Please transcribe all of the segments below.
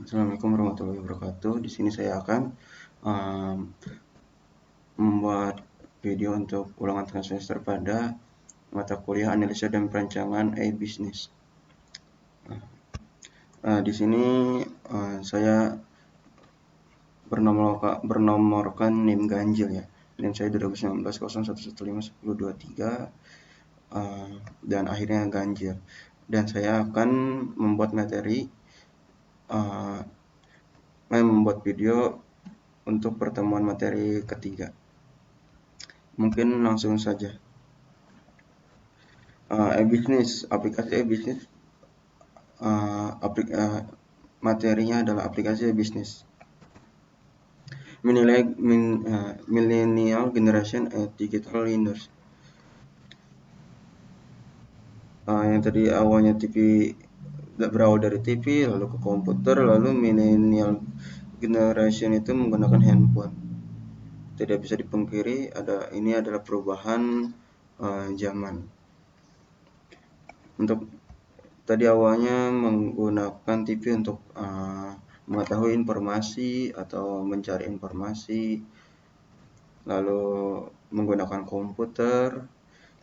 Assalamualaikum warahmatullahi wabarakatuh. Di sini saya akan um, membuat video untuk ulangan tengah semester pada mata kuliah analisa dan perancangan e-business. Di sini saya bernomorkan NIM ganjil ya. NIM saya 2019 01151023 dan akhirnya ganjil. Dan saya akan membuat membuat video untuk pertemuan materi ketiga. Mungkin langsung saja. E-business, aplikasi e-business, materinya adalah aplikasi e-business. Millennial generation digital learners. Yang tadi awalnya TV berawal dari TV, lalu ke komputer, lalu millennial generation itu menggunakan handphone. Tidak bisa dipungkiri, ini adalah perubahan zaman. Untuk tadi awalnya menggunakan TV untuk mengetahui informasi atau mencari informasi, lalu menggunakan komputer,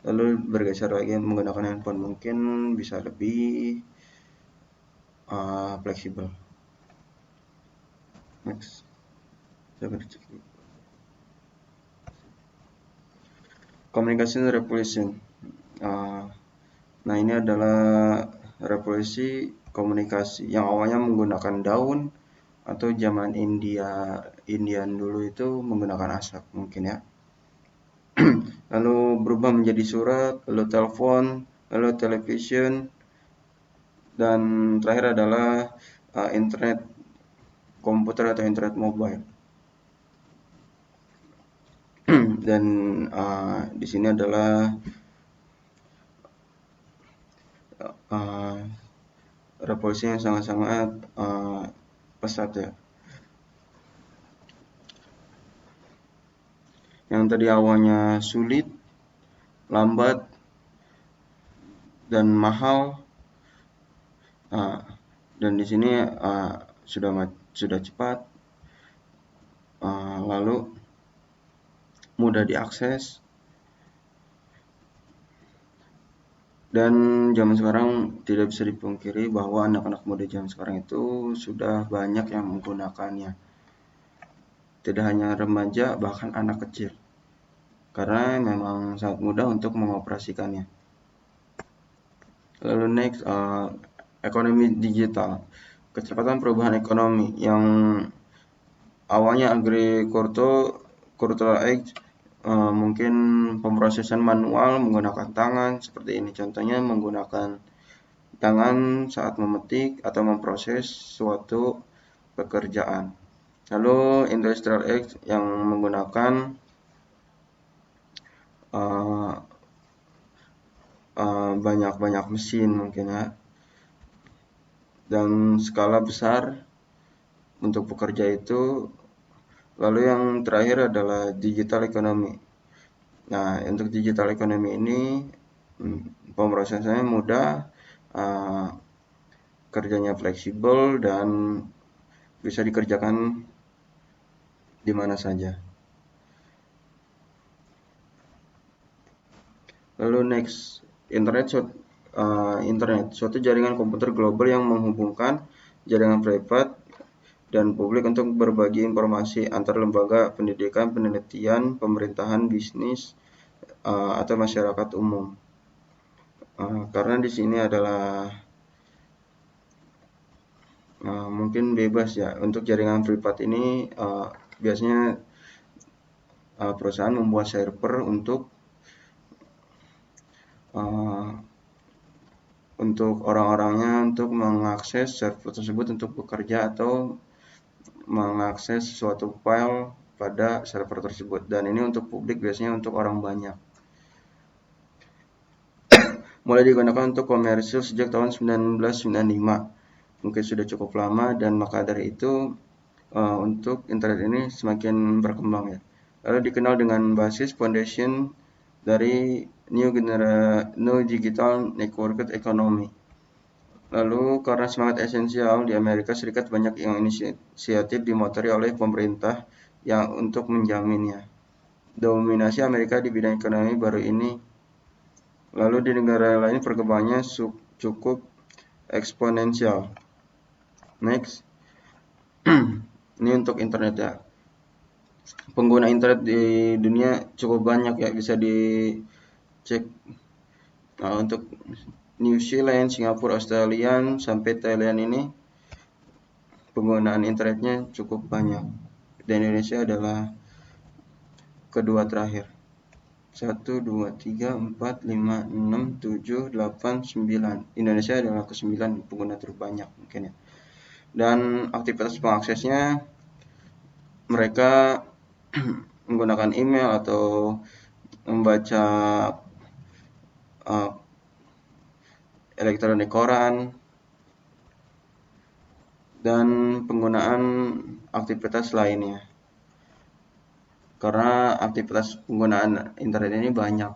lalu bergeser lagi menggunakan handphone, mungkin bisa lebih fleksibel. Next. Communication revolution. Nah, ini adalah revolusi komunikasi yang awalnya menggunakan daun atau zaman Indian dulu itu menggunakan asap mungkin ya. Lalu berubah menjadi surat, lalu telepon, lalu television, dan terakhir adalah internet komputer atau internet mobile. Dan di sini adalah revolusi yang sangat-sangat pesat ya. Yang tadi awalnya sulit, lambat, dan mahal, dan di sini sudah cepat, lalu mudah diakses, dan zaman sekarang tidak bisa dipungkiri bahwa anak-anak muda zaman sekarang itu sudah banyak yang menggunakannya. Tidak hanya remaja, bahkan anak kecil. Karena memang sangat mudah untuk mengoperasikannya. Lalu next, ekonomi digital. Kecepatan perubahan ekonomi yang awalnya agricultural age, mungkin pemrosesan manual menggunakan tangan seperti ini. Contohnya menggunakan tangan saat memetik atau memproses suatu pekerjaan. Lalu industrial age yang menggunakan banyak mesin mungkin ya, dan skala besar untuk pekerja itu. Lalu yang terakhir adalah digital economy. Nah, untuk digital economy ini pemrosesannya mudah, kerjanya fleksibel, dan bisa dikerjakan di mana saja. Lalu next, internet, suatu jaringan komputer global yang menghubungkan jaringan privat dan publik untuk berbagi informasi antar lembaga pendidikan, penelitian, pemerintahan, bisnis, atau masyarakat umum. Karena di sini adalah mungkin bebas ya. Untuk jaringan privat ini biasanya perusahaan membuat server untuk orang-orangnya untuk mengakses server tersebut untuk bekerja atau mengakses suatu file pada server tersebut. Dan ini untuk publik, biasanya untuk orang banyak. Mulai digunakan untuk komersil sejak tahun 1995. Mungkin sudah cukup lama, dan maka dari itu untuk internet ini semakin berkembang ya. Lalu dikenal dengan basis foundation dari New Digital Networked Economy. Lalu karena semangat esensial di Amerika Serikat banyak yang inisiatif dimotori oleh pemerintah yang untuk menjaminnya. Dominasi Amerika di bidang ekonomi baru ini. Lalu di negara lain perkembangannya cukup eksponensial. Next. Ini untuk internet ya. Pengguna internet di dunia cukup banyak ya, bisa dicek. Nah, untuk New Zealand, Singapura, Australia, sampai Thailand ini penggunaan internetnya cukup banyak. Dan Indonesia adalah kedua terakhir. 1, 2, 3, 4, 5, 6, 7, 8, 9. Indonesia adalah ke-9 pengguna terbanyak mungkin ya. Dan aktivitas pengaksesnya mereka menggunakan email atau membaca elektronik koran dan penggunaan aktivitas lainnya. Karena aktivitas penggunaan internet ini banyak,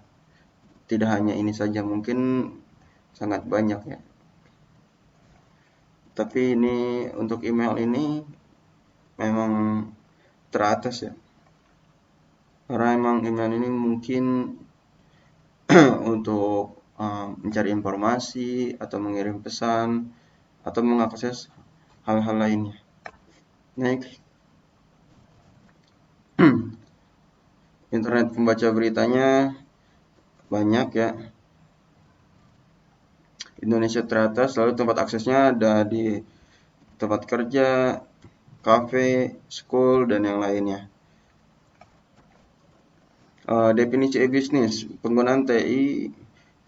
tidak hanya ini saja, mungkin sangat banyak ya. Tapi ini untuk email ini memang teratas ya, karena emang email ini mungkin untuk mencari informasi atau mengirim pesan atau mengakses hal-hal lainnya. Next. Internet pembaca beritanya banyak ya. Indonesia teratas, lalu tempat aksesnya ada di tempat kerja, cafe, school, dan yang lainnya. Definisi e-bisnis, penggunaan TI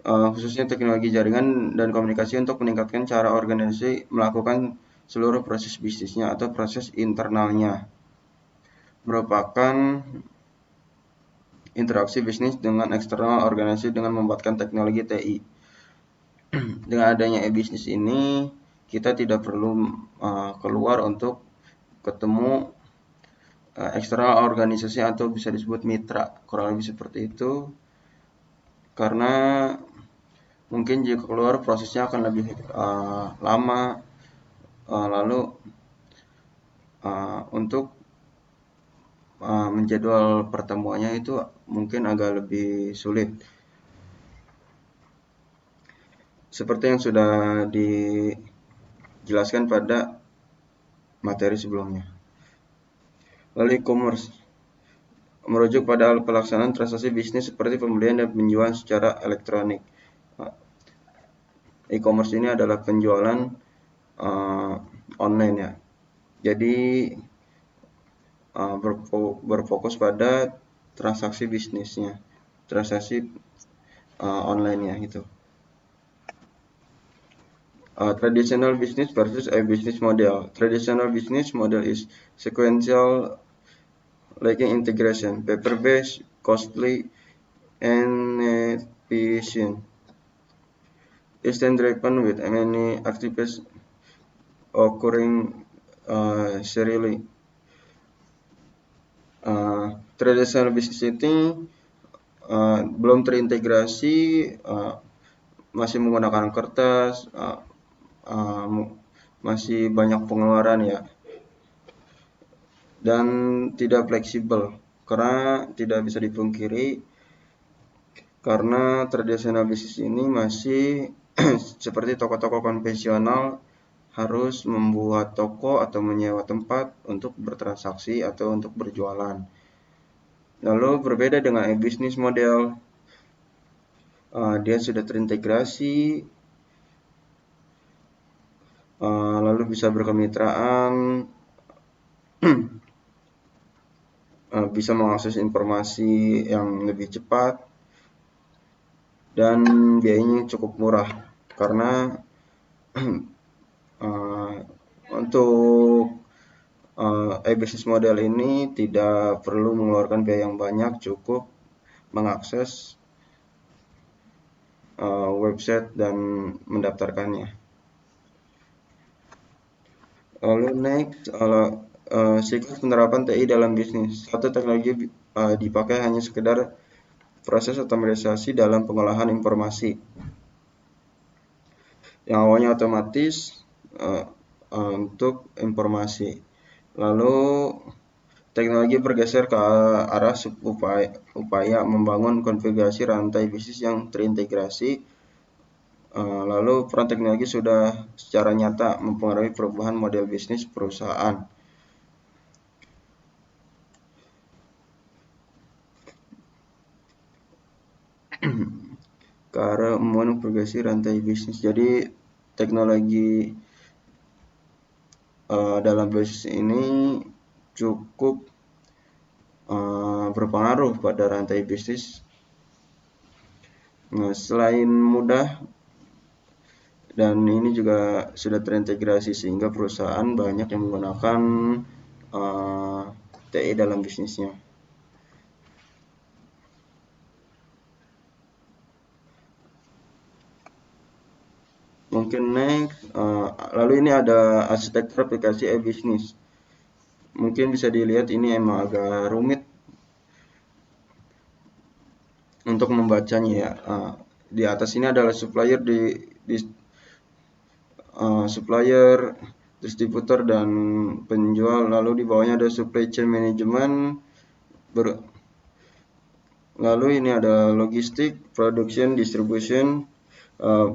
khususnya teknologi jaringan dan komunikasi untuk meningkatkan cara organisasi melakukan seluruh proses bisnisnya atau proses internalnya. Merupakan interaksi bisnis dengan eksternal organisasi dengan memanfaatkan teknologi TI. Dengan adanya e-bisnis ini, kita tidak perlu keluar untuk ketemu eksternal organisasi atau bisa disebut mitra, kurang lebih seperti itu. Karena mungkin jika keluar prosesnya akan lebih lama, lalu untuk menjadwal pertemuannya itu mungkin agak lebih sulit. Seperti yang sudah dijelaskan pada materi sebelumnya. Lalu e-commerce merujuk pada pelaksanaan transaksi bisnis seperti pembelian dan penjualan secara elektronik. E-commerce ini adalah penjualan online ya. Jadi berfokus pada transaksi bisnisnya, transaksi online ya gitu. Traditional business versus a business model. Traditional business model is sequential, lacking integration, paper-based, costly, and inefficient. It's then driven with many activities occurring serially. Traditional business ini belum terintegrasi, masih menggunakan kertas, masih banyak pengeluaran ya, dan tidak fleksibel karena tidak bisa dipungkiri karena tradisional bisnis ini masih seperti toko-toko konvensional harus membuat toko atau menyewa tempat untuk bertransaksi atau untuk berjualan. Lalu berbeda dengan e-business model, dia sudah terintegrasi, lalu bisa berkemitraan, bisa mengakses informasi yang lebih cepat, dan biayanya cukup murah karena untuk e-business model ini tidak perlu mengeluarkan biaya yang banyak, cukup mengakses website dan mendaftarkannya. Lalu next, siklus penerapan TI dalam bisnis. Satu teknologi dipakai hanya sekedar proses otomatisasi dalam pengolahan informasi. yang awalnya otomatis untuk informasi. Lalu teknologi bergeser ke arah upaya membangun konfigurasi rantai bisnis yang terintegrasi. Lalu peran teknologi sudah secara nyata mempengaruhi perubahan model bisnis perusahaan. Ke arah membangun progresi rantai bisnis. Jadi teknologi dalam bisnis ini cukup berpengaruh pada rantai bisnis. Nah, selain mudah dan ini juga sudah terintegrasi sehingga perusahaan banyak yang menggunakan TI dalam bisnisnya. Mungkin next, lalu ini ada arsitektur aplikasi e-bisnis. Mungkin bisa dilihat ini emang agak rumit untuk membacanya ya. Di atas ini adalah supplier, supplier, distributor dan penjual. Lalu di bawahnya ada supply chain management. Lalu ini ada logistik, production, distribution,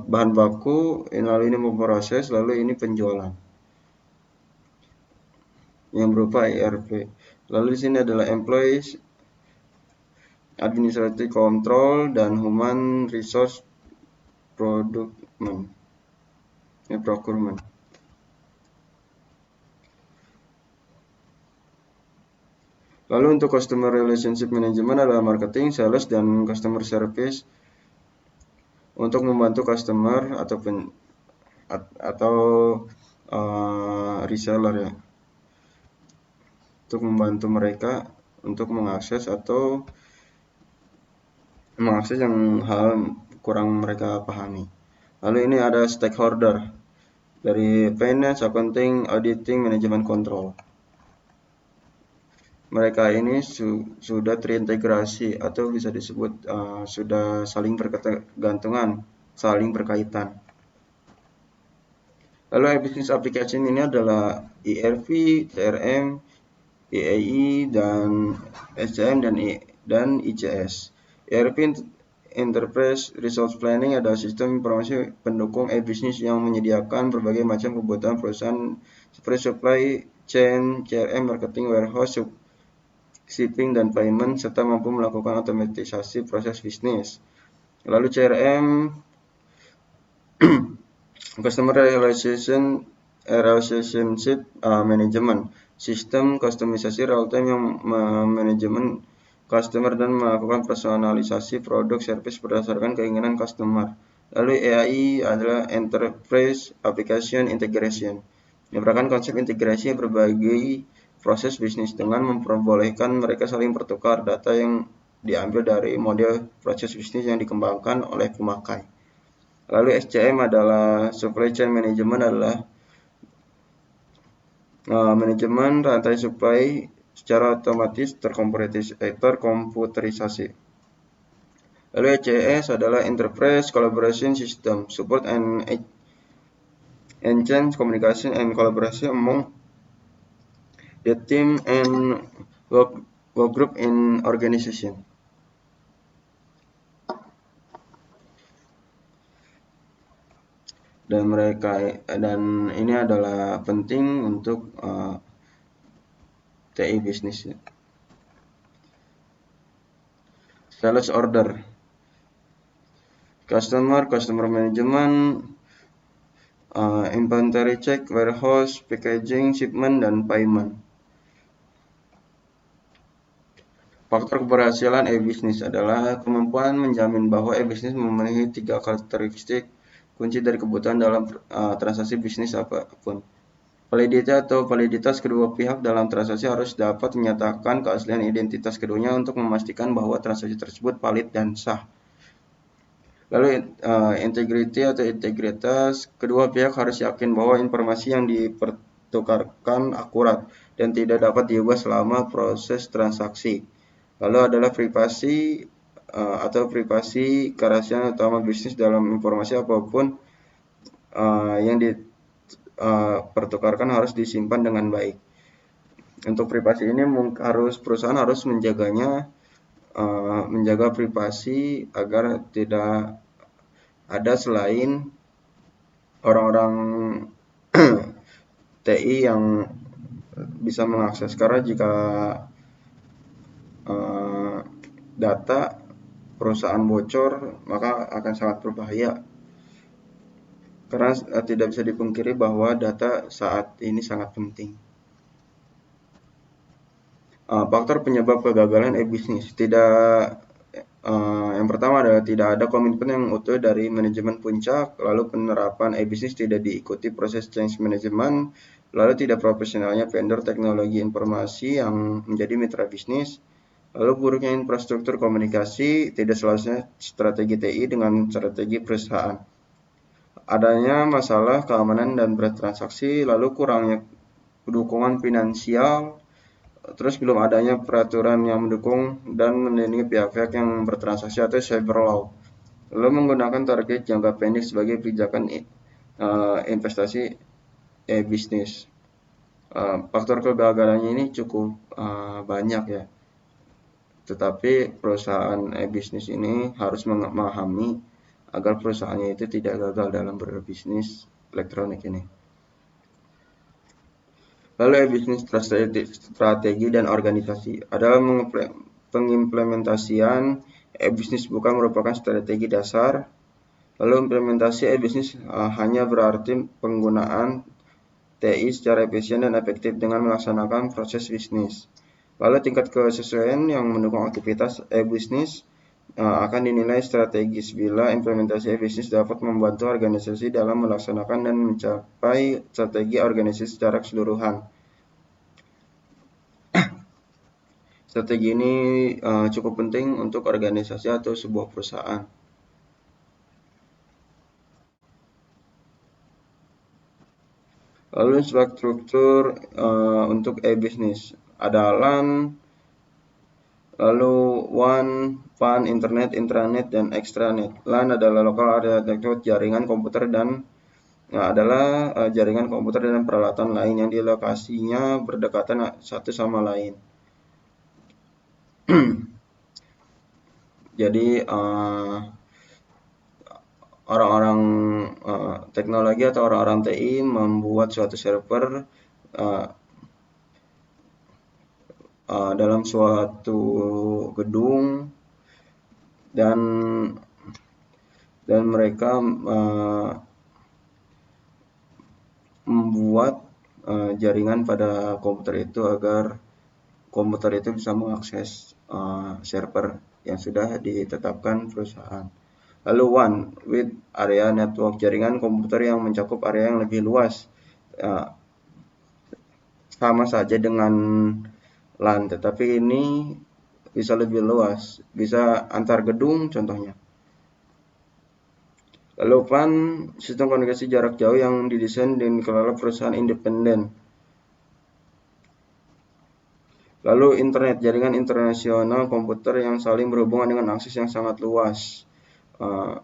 bahan baku. Lalu ini memproses. Lalu ini penjualan yang berupa ERP. Lalu di sini adalah employees, administrative control, dan human resource procurement. Lalu untuk customer relationship management adalah marketing, sales, dan customer service untuk membantu customer atau reseller ya, untuk membantu mereka untuk mengakses yang hal kurang mereka pahami. Lalu ini ada stakeholder dari finance, accounting, auditing, manajemen control. Mereka ini sudah terintegrasi atau bisa disebut sudah saling berketergantungan, saling berkaitan. Lalu business application ini adalah ERP, CRM, EAI, dan SCM dan ICS. ERP Enterprise Resource Planning adalah sistem informasi pendukung e-bisnis yang menyediakan berbagai macam kebutuhan perusahaan seperti supply chain, CRM, marketing, warehouse, shipping, dan payment, serta mampu melakukan otomatisasi proses bisnis. Lalu CRM Customer Relationship Management, sistem kustomisasi real-time yang manajemen customer dan melakukan personalisasi produk service berdasarkan keinginan customer. Lalu EAI adalah Enterprise Application Integration, yang merupakan konsep integrasi berbagai proses bisnis dengan memperbolehkan mereka saling bertukar data yang diambil dari model proses bisnis yang dikembangkan oleh pemakai. Lalu SCM adalah Supply Chain Management, adalah manajemen rantai supply secara otomatis terkomputerisasi. Lalu ECS adalah Enterprise Collaboration System, support and enhance communication and collaboration among the team and work group in organization. Dan ini adalah penting untuk TI bisnis. Sales order, customer management, inventory check, warehouse, packaging, shipment, dan payment. Faktor keberhasilan e-bisnis adalah kemampuan menjamin bahwa e-bisnis memenuhi 3 karakteristik kunci dari kebutuhan dalam transaksi bisnis apapun. Validitas kedua pihak dalam transaksi harus dapat menyatakan keaslian identitas keduanya untuk memastikan bahwa transaksi tersebut valid dan sah. Lalu integritas, kedua pihak harus yakin bahwa informasi yang dipertukarkan akurat dan tidak dapat diubah selama proses transaksi. Lalu adalah privasi kerahasiaan utama bisnis dalam informasi apapun yang dipertukarkan harus disimpan dengan baik. Untuk privasi ini perusahaan harus menjaganya, menjaga privasi agar tidak ada selain orang-orang TI yang bisa mengakses, karena jika data perusahaan bocor maka akan sangat berbahaya, karena tidak bisa dipungkiri bahwa data saat ini sangat penting. Faktor penyebab kegagalan e-bisnis yang pertama adalah tidak ada komitmen yang utuh dari manajemen puncak, lalu penerapan e-bisnis tidak diikuti proses change management, lalu tidak profesionalnya vendor teknologi informasi yang menjadi mitra bisnis, lalu buruknya infrastruktur komunikasi, tidak selasnya strategi TI dengan strategi perusahaan, adanya masalah keamanan dan bertransaksi, lalu kurangnya dukungan finansial, terus belum adanya peraturan yang mendukung dan melindungi pihak-pihak yang bertransaksi atau cyber law, lalu menggunakan target jangka pendek sebagai pijakan investasi bisnis. Faktor kegagalannya ini cukup banyak ya, tetapi perusahaan bisnis ini harus memahami agar perusahaannya itu tidak gagal dalam berbisnis elektronik ini. Lalu bisnis strategi dan organisasi adalah pengimplementasian bisnis bukan merupakan strategi dasar. Lalu implementasi bisnis hanya berarti penggunaan TI secara efisien dan efektif dengan melaksanakan proses bisnis. Lalu tingkat kesesuaian yang mendukung aktivitas bisnis akan dinilai strategis bila implementasi bisnis dapat membantu organisasi dalam melaksanakan dan mencapai strategi organisasi secara keseluruhan. Strategi ini cukup penting untuk organisasi atau sebuah perusahaan. Lalu struktur untuk e-bisnis ada LAN, lalu WAN, PAN, internet, intranet, dan extranet. LAN adalah local area network, jaringan komputer dan adalah jaringan komputer dan peralatan lain yang di lokasinya berdekatan satu sama lain. Jadi orang-orang teknologi atau orang-orang TI membuat suatu server dalam suatu gedung dan mereka membuat jaringan pada komputer itu agar komputer itu bisa mengakses server yang sudah ditetapkan perusahaan. Lalu WAN, with area network, jaringan komputer yang mencakup area yang lebih luas, sama saja dengan LAN, tetapi ini bisa lebih luas, bisa antar gedung contohnya. Lalu PAN, sistem komunikasi jarak jauh yang didesain dan dikelola perusahaan independen. Lalu internet, jaringan internasional komputer yang saling berhubungan dengan akses yang sangat luas.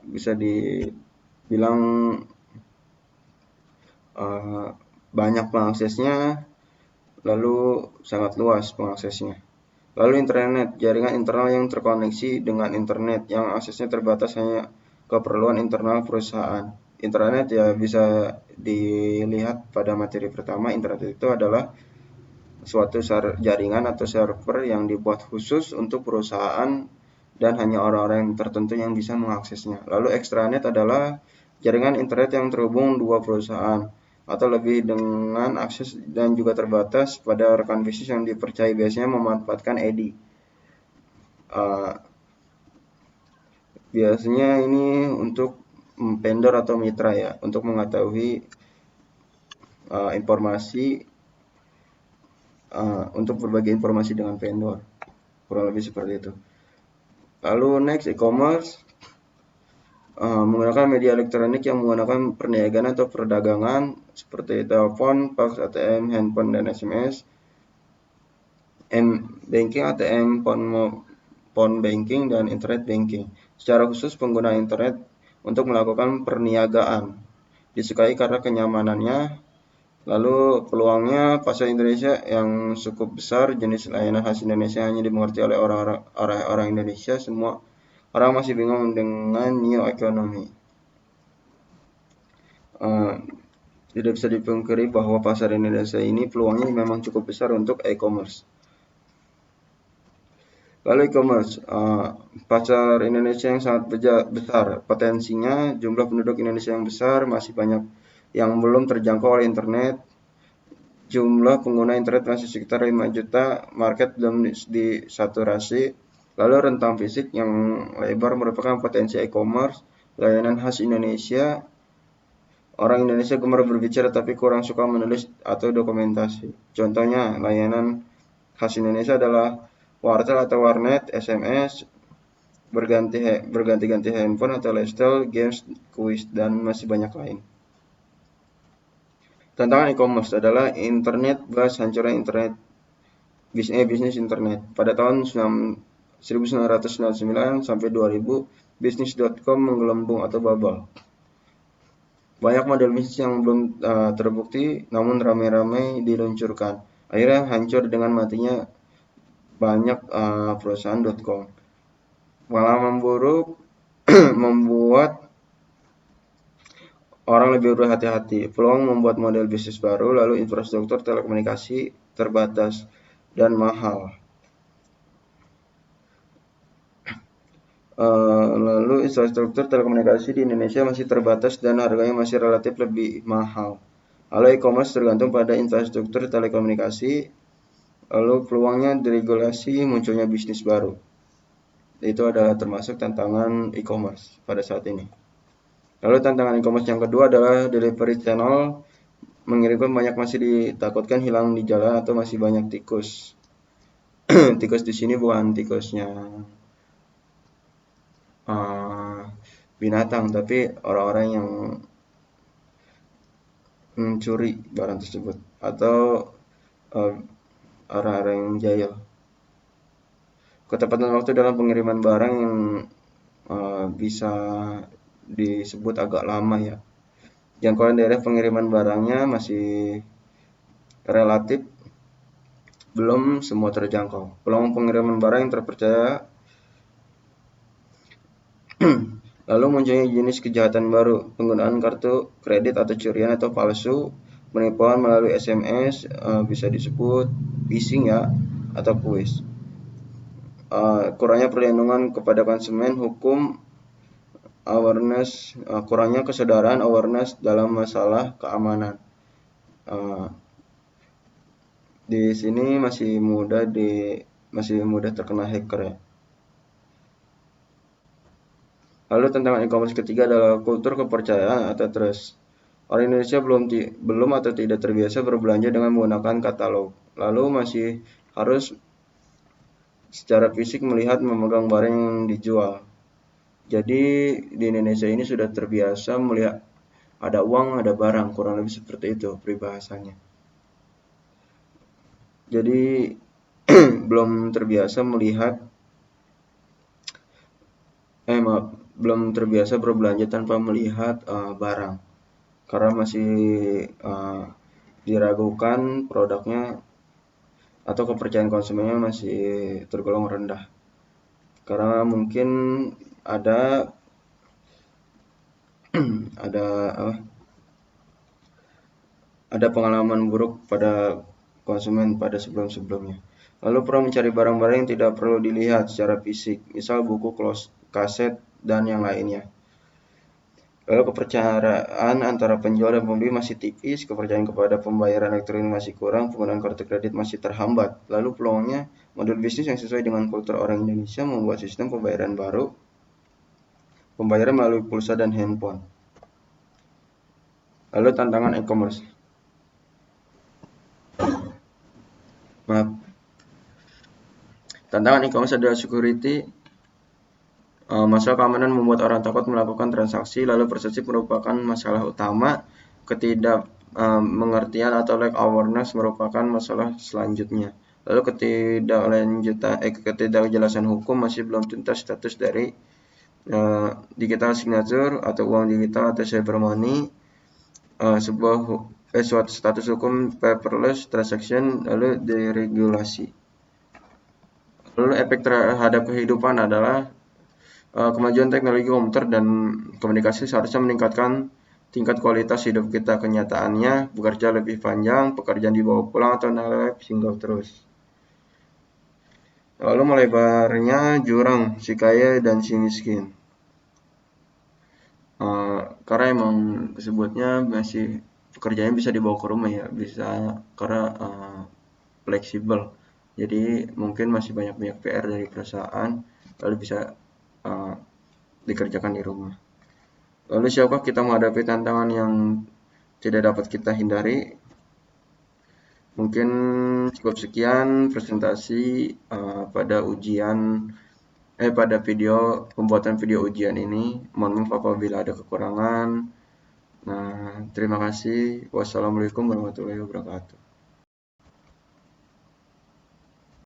Bisa dibilang banyak pengaksesnya, lalu sangat luas pengaksesnya. Lalu internet, jaringan internal yang terkoneksi dengan internet yang aksesnya terbatas hanya keperluan internal perusahaan. Internet ya bisa dilihat pada materi pertama. Internet itu adalah suatu jaringan atau server yang dibuat khusus untuk perusahaan dan hanya orang-orang tertentu yang bisa mengaksesnya. Lalu extranet adalah jaringan internet yang terhubung dua perusahaan atau lebih dengan akses dan juga terbatas pada rekan bisnis yang dipercaya, biasanya memanfaatkan EDI. Biasanya ini untuk vendor atau mitra ya, untuk mengetahui informasi, untuk berbagi informasi dengan vendor, kurang lebih seperti itu. Lalu next, e-commerce, menggunakan media elektronik yang menggunakan perniagaan atau perdagangan seperti telepon, fax, ATM, handphone, dan SMS, banking, ATM, phone banking, dan internet banking. Secara khusus penggunaan internet untuk melakukan perniagaan. disukai karena kenyamanannya. Lalu peluangnya pasar Indonesia yang cukup besar, jenis layanan khas Indonesia hanya dimengerti oleh orang-orang Indonesia. Semua orang masih bingung dengan new economy. Tidak bisa dipungkiri bahwa pasar Indonesia ini peluangnya memang cukup besar untuk e-commerce. Lalu e-commerce, pasar Indonesia yang sangat besar, potensinya jumlah penduduk Indonesia yang besar, masih banyak yang belum terjangkau oleh internet. Jumlah pengguna internet masih sekitar 5 juta, market belum disaturasi. Lalu rentang fisik yang lebar merupakan potensi e-commerce, layanan khas Indonesia. Orang Indonesia gemar berbicara tapi kurang suka menulis atau dokumentasi. Contohnya, layanan khas Indonesia adalah wartel atau warnet, SMS, berganti-ganti handphone atau lifestyle, games, kuis, dan masih banyak lain. Tantangan e-commerce adalah internet, hancurnya internet, bisnis internet. Pada tahun 1999 sampai 2000, bisnis.com menggelembung atau bubble. Banyak model bisnis yang belum terbukti, namun ramai-ramai diluncurkan. Akhirnya hancur dengan matinya banyak perusahaan.com. Pengalaman buruk membuat orang lebih berhati-hati. Peluang membuat model bisnis baru, lalu infrastruktur telekomunikasi terbatas dan mahal. Lalu infrastruktur telekomunikasi di Indonesia masih terbatas dan harganya masih relatif lebih mahal. Lalu e-commerce tergantung pada infrastruktur telekomunikasi. Lalu peluangnya deregulasi, munculnya bisnis baru. Itu adalah termasuk tantangan e-commerce pada saat ini. Lalu tantangan e-commerce yang kedua adalah delivery channel. Mengirimkan banyak masih ditakutkan hilang di jalan atau masih banyak tikus. Tikus di sini bukan tikusnya binatang, tapi orang-orang yang mencuri barang tersebut atau orang-orang yang jahil. Ketepatan waktu dalam pengiriman barang yang bisa disebut agak lama ya. Jangkauan daerah pengiriman barangnya masih relatif belum semua terjangkau. Peluang pengiriman barang yang terpercaya. Lalu munculnya jenis kejahatan baru, penggunaan kartu kredit atau curian atau palsu, penipuan melalui SMS, bisa disebut phishing ya, atau kuis. Kurangnya perlindungan kepada konsumen, hukum, awareness, kurangnya kesadaran awareness dalam masalah keamanan. Di sini masih mudah terkena hacker ya. Lalu tantangan e-commerce ketiga adalah kultur kepercayaan atau trust. Orang Indonesia belum atau tidak terbiasa berbelanja dengan menggunakan katalog. Lalu masih harus secara fisik melihat memegang barang yang dijual. Jadi di Indonesia ini sudah terbiasa melihat ada uang, ada barang, kurang lebih seperti itu peribahasanya. Jadi belum terbiasa belum terbiasa berbelanja tanpa melihat barang, karena masih diragukan produknya atau kepercayaan konsumennya masih tergolong rendah, karena mungkin ada pengalaman buruk pada konsumen pada sebelum-sebelumnya. Lalu perlu mencari barang-barang yang tidak perlu dilihat secara fisik, misal buku, kaset, dan yang lainnya. Lalu kepercayaan antara penjual dan pembeli masih tipis, kepercayaan kepada pembayaran elektronik masih kurang, penggunaan kartu kredit masih terhambat. Lalu peluangnya model bisnis yang sesuai dengan kultur orang Indonesia membuat sistem pembayaran baru, pembayaran melalui pulsa dan handphone. Lalu tantangan e-commerce. Tantangan e-commerce adalah security. Masalah keamanan membuat orang takut melakukan transaksi, lalu persepsi merupakan masalah utama. Ketidakmengertian atau lack awareness merupakan masalah selanjutnya. Lalu ketidakjelasan hukum masih belum tuntas status dari digital signature atau uang digital atau cyber money. suatu status hukum paperless transaction lalu deregulasi. Lalu efek terhadap kehidupan adalah kemajuan teknologi komputer dan komunikasi seharusnya meningkatkan tingkat kualitas hidup kita. Kenyataannya, bekerja lebih panjang, pekerjaan dibawa pulang atau live single terus. Lalu melebarnya jurang si kaya dan si miskin. Karena emang sebutnya masih pekerjaannya bisa dibawa ke rumah ya, bisa karena fleksibel. Jadi mungkin masih banyak PR dari perusahaan, lalu bisa uh, dikerjakan di rumah. Lalu siapakah kita menghadapi tantangan yang tidak dapat kita hindari? Mungkin cukup sekian presentasi pada pembuatan video ujian ini. Mohon maaf apabila ada kekurangan. Nah, terima kasih. Wassalamualaikum warahmatullahi wabarakatuh.